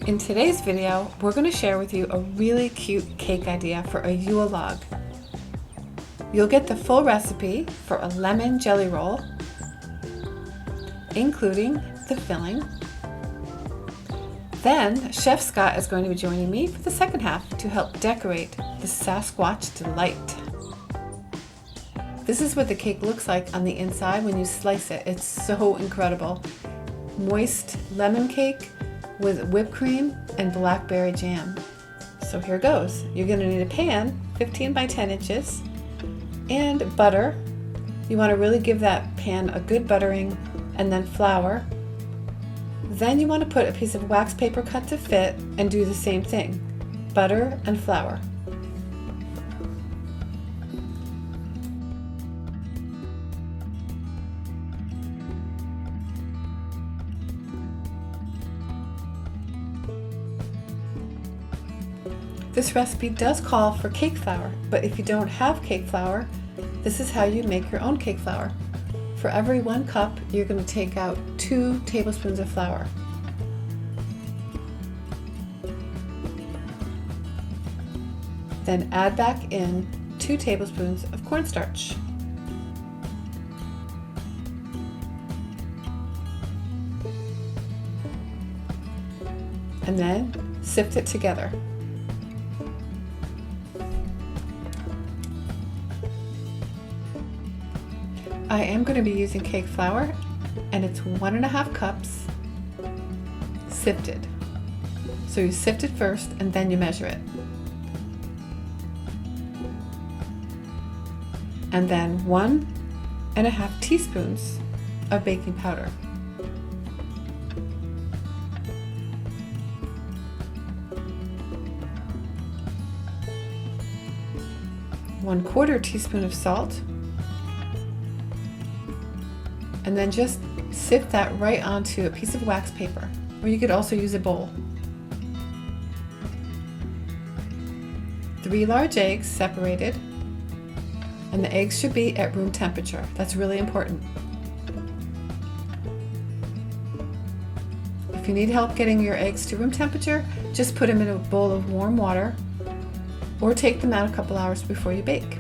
In today's video, we're going to share with you a really cute cake idea for a Yule log. You'll get the full recipe for a lemon jelly roll, including the filling. Then Chef Scott is going to be joining me for the second half to help decorate the Sasquatch Delight. This is what the cake looks like on the inside when you slice it. It's so incredible. Moist lemon cake with whipped cream and blackberry jam. So here goes. You're going to need a pan 15 by 10 inches and butter. You want to really give that pan a good buttering, and then flour. Then you want to put a piece of wax paper cut to fit and do the same thing. Butter and flour. This recipe does call for cake flour, but if you don't have cake flour, this is how you make your own cake flour. For every 1 cup, you're going to take out 2 tablespoons of flour. Then add back in 2 tablespoons of cornstarch. And then sift it together. I am going to be using cake flour, and it's 1.5 cups sifted. So you sift it first and then you measure it. And then 1.5 teaspoons of baking powder. ¼ teaspoon of salt. And then just sift that right onto a piece of wax paper, or you could also use a bowl. 3 large eggs separated, and the eggs should be at room temperature. That's really important. If you need help getting your eggs to room temperature, just put them in a bowl of warm water, or take them out a couple hours before you bake.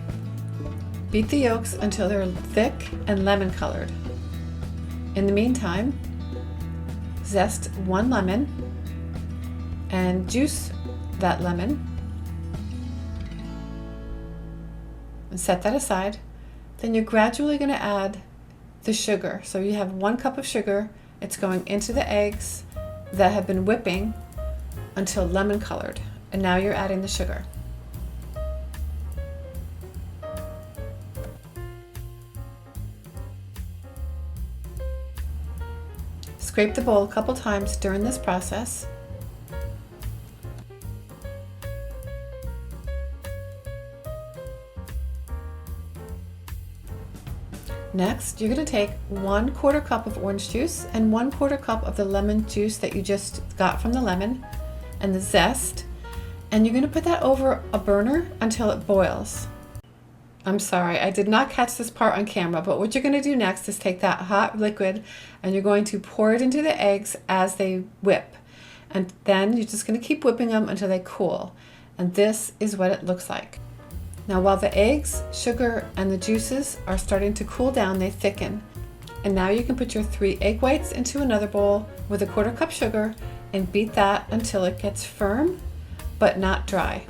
Beat the yolks until they're thick and lemon colored. In the meantime, zest 1 lemon and juice that lemon and set that aside. Then you're gradually going to add the sugar. So you have 1 cup of sugar. It's going into the eggs that have been whipping until lemon colored. And now you're adding the sugar. Scrape the bowl a couple times during this process. Next, you're going to take 1/4 cup of orange juice and 1/4 cup of the lemon juice that you just got from the lemon and the zest, and you're going to put that over a burner until it boils. I'm sorry, I did not catch this part on camera, but what you're going to do next is take that hot liquid and you're going to pour it into the eggs as they whip. And then you're just going to keep whipping them until they cool. And this is what it looks like. Now while the eggs, sugar, and the juices are starting to cool down, they thicken. And now you can put your 3 egg whites into another bowl with 1/4 cup sugar and beat that until it gets firm but not dry.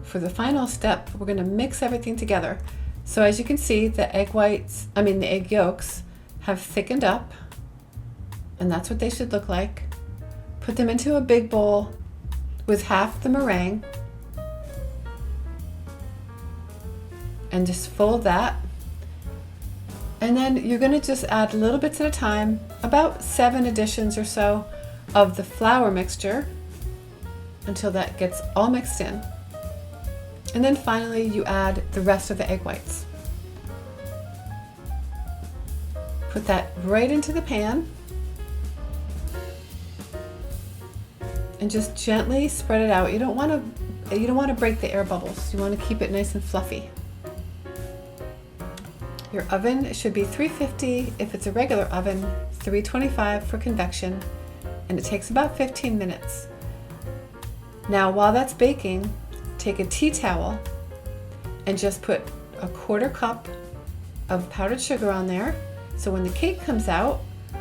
For the final step, we're going to mix everything together. So as you can see, the egg yolks have thickened up, and that's what they should look like. Put them into a big bowl with half the meringue, and just fold that. And then you're going to just add little bits at a time, about 7 additions or so of the flour mixture until that gets all mixed in. And then finally you add the rest of the egg whites. Put that right into the pan and just gently spread it out. You don't want to you don't want to break the air bubbles. You want to keep it nice and fluffy. Your oven should be 350 if it's a regular oven, 325 for convection, and it takes about 15 minutes. Now while that's baking, take a tea towel and just put a 1/4 cup of powdered sugar on there. So when the cake comes out,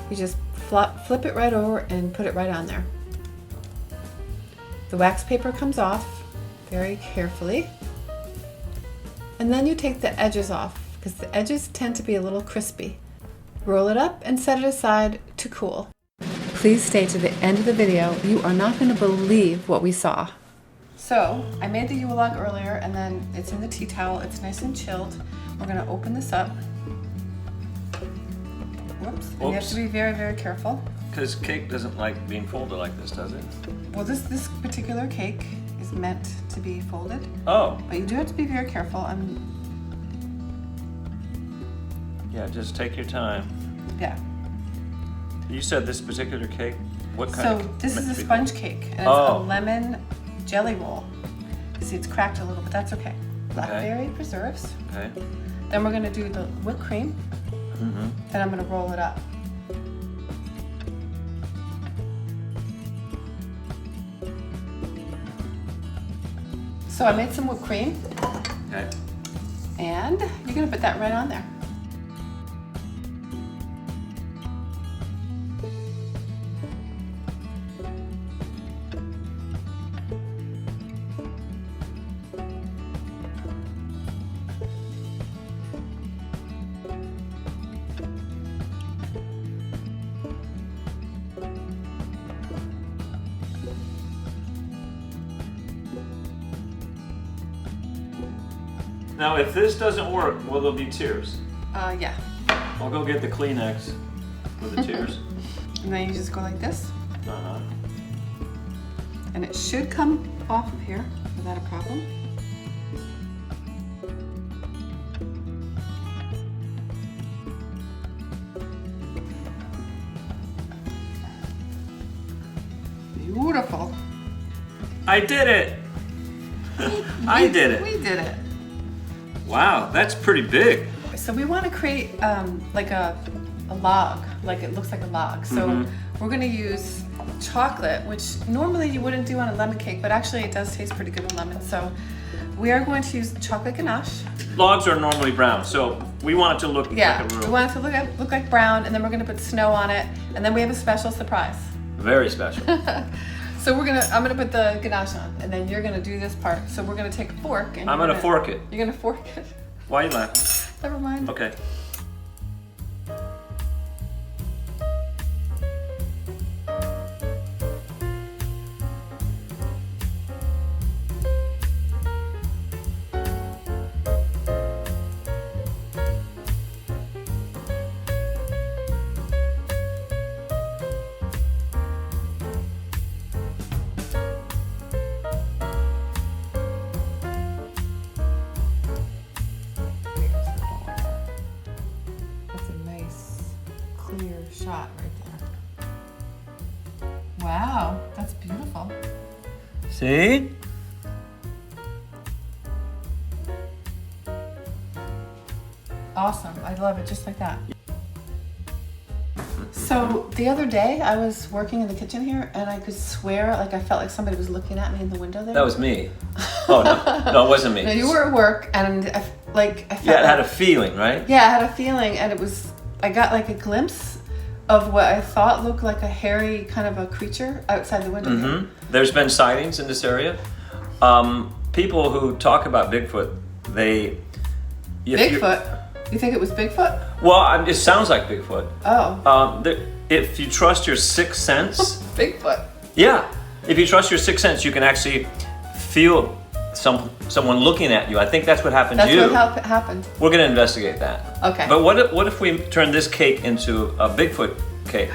you just flip it right over and put it right on there. The wax paper comes off very carefully. And then you take the edges off because the edges tend to be a little crispy. Roll it up and set it aside to cool. Please stay to the end of the video. You are not going to believe what we saw. So I made the Yule log earlier and then it's in the tea towel. It's nice and chilled. We're going to open this up. Whoops. And you have to be very, very careful. Because cake doesn't like being folded like this, does it? Well, this particular cake is meant to be folded. Oh. But you do have to be very careful. Yeah, just take your time. Yeah. You said this particular cake, what kind So of this is meant a to be sponge folded? cake, and it's a lemon jelly roll. You see, it's cracked a little, but that's okay. Blackberry preserves. Okay. Then we're gonna do the whipped cream. Mm-hmm. Then I'm gonna roll it up. So I made some whipped cream, Okay. and you're gonna put that right on there. Now, if this doesn't work, will there be tears? Yeah. I'll go get the Kleenex for the tears. And then you just go like this, Uh-huh. and it should come off of here without a problem. Beautiful. I did it! I did it. We did it. Wow, that's pretty big. So we want to create like a log, like it looks like a log. So we're going to use chocolate, which normally you wouldn't do on a lemon cake, but actually it does taste pretty good with lemon. So we are going to use chocolate ganache. Logs are normally brown, so we want it to look Yeah, like a we real... want it to look like brown, and then we're going to put snow on it, and then we have a special surprise. Very special. So I'm gonna put the ganache on, and then you're gonna do this part. So we're gonna take a fork, and I'm gonna fork it. You're gonna fork it. Why are you laughing? Never mind. Okay. That's a nice, clear shot right there. Wow, that's beautiful. See? Awesome. I love it just like that. So the other day I was working in the kitchen here and I could swear like I felt like somebody was looking at me in the window there. That was me. Oh, no, it wasn't me. No, you were at work and I felt Yeah, it had a feeling, right? Yeah, I had a feeling, and I got like a glimpse of what I thought looked like a hairy kind of a creature outside the window. here. There's been sightings in this area. People who talk about Bigfoot, Bigfoot? You think it was Bigfoot? Well, it sounds like Bigfoot. Oh. If you trust your sixth sense, Bigfoot. yeah, if you trust your sixth sense, you can actually feel someone looking at you. I think that's what happened to you. That's what happened. We're going to investigate that. Okay. But what if we turn this cake into a Bigfoot cake?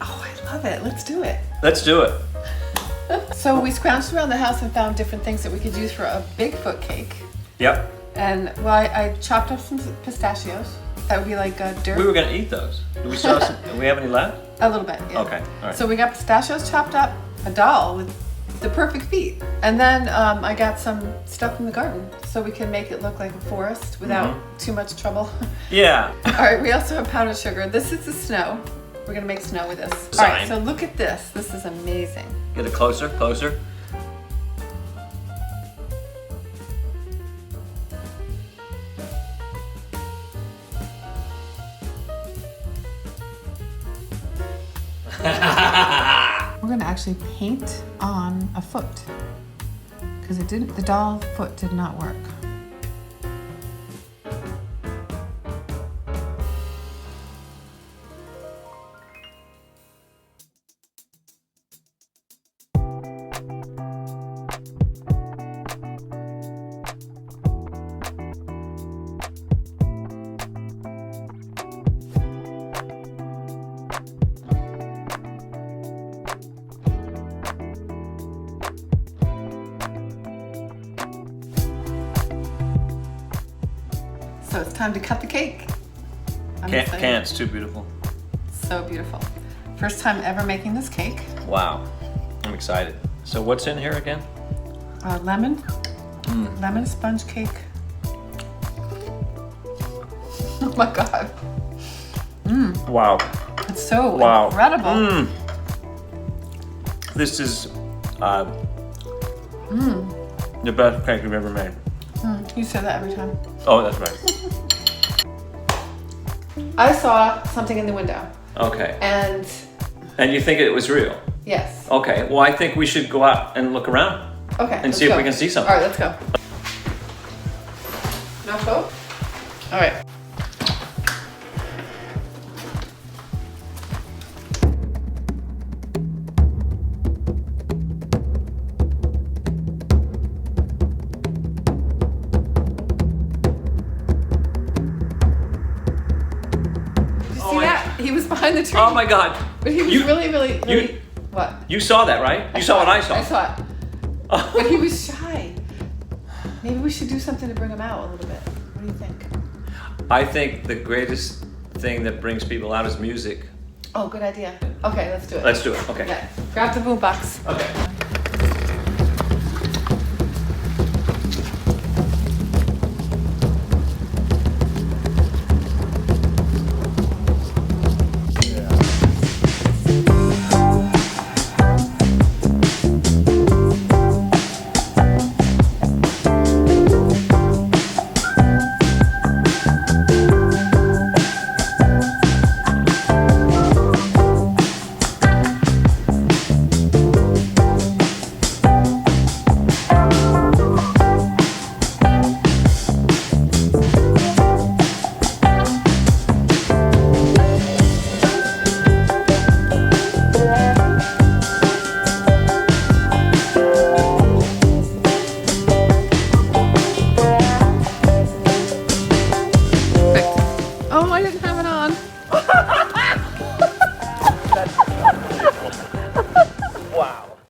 Oh, I love it. Let's do it. Let's do it. So we scrounged around the house and found different things that we could use for a Bigfoot cake. Yep. And well, I chopped up some pistachios. That would be like dirt. We were going to eat those. Do we still have some? Do we have any left? A little bit, yeah. Okay, all right. So we got pistachios chopped up, a doll with the perfect beat. And then I got some stuff from the garden so we can make it look like a forest without too much trouble. Yeah. All right, we also have powdered sugar. This is the snow. We're gonna make snow with this. All right, so look at this. This is amazing. Get it closer, closer. We're gonna actually paint on a foot because the doll foot did not work. So it's time to cut the cake. It's too beautiful. So beautiful. First time ever making this cake. Wow. I'm excited. So what's in here again? Lemon. Lemon sponge cake. Oh my God. Wow. It's so Wow. incredible. This is the best cake you've ever made. You say that every time. Oh, that's right. I saw something in the window Okay. and And you think it was real? yes. Okay. Well, I think we should go out and look around Okay. and let's see if go. we can see something. All right, let's go. No go? All right. See that? He was behind the tree. Oh my God. But he was You- really. What? You saw that, right? You saw what I saw. I saw it. But he was shy. Maybe we should do something to bring him out a little bit. What do you think? I think the greatest thing that brings people out is music. Oh, good idea. Okay, let's do it. Let's do it. Okay. Okay. Grab the boom box. Okay. Perfect. Oh, I didn't have